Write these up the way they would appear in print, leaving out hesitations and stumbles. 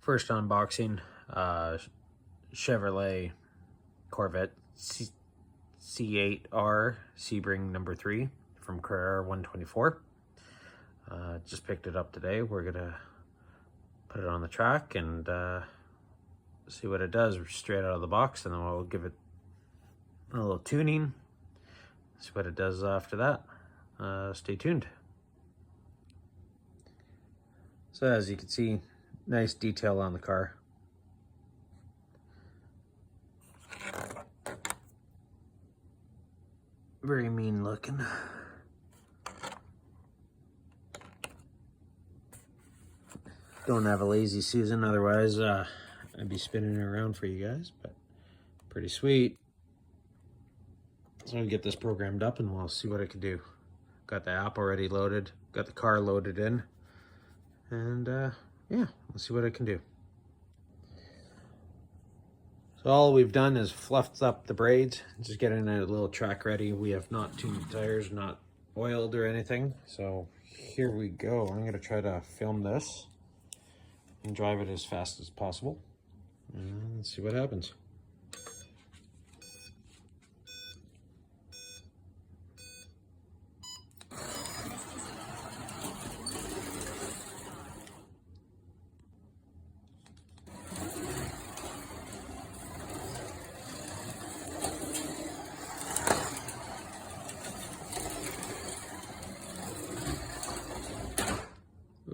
First unboxing, Chevrolet Corvette C8R Sebring number 3 from Carrera 124. Just picked it up today. We're gonna put it on the track and see what it does straight out of the box, and then we'll give it a little tuning, see what it does after that. Stay tuned. So as you can see, nice detail on the car. Very mean looking. Don't have a lazy Susan, otherwise I'd be spinning it around for you guys, but pretty sweet. So I'll get this programmed up and we'll see what it can do. Got the app already loaded, got the car loaded in, and yeah, let's see what it can do. So all we've done is fluffed up the braids, just getting a little track ready. We have not tuned the tires, not oiled or anything. So here we go. I'm gonna try to film this and drive it as fast as possible. And let's see what happens.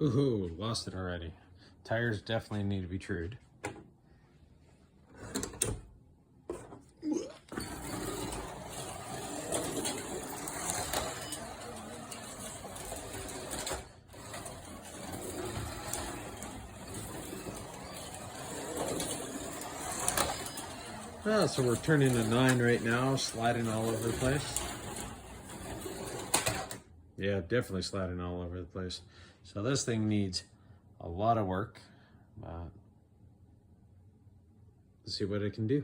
Ooh, lost it already. Tires definitely need to be trued. So we're turning a 9 right now, sliding all over the place. Yeah, definitely sliding all over the place. So this thing needs a lot of work. Let's see what it can do.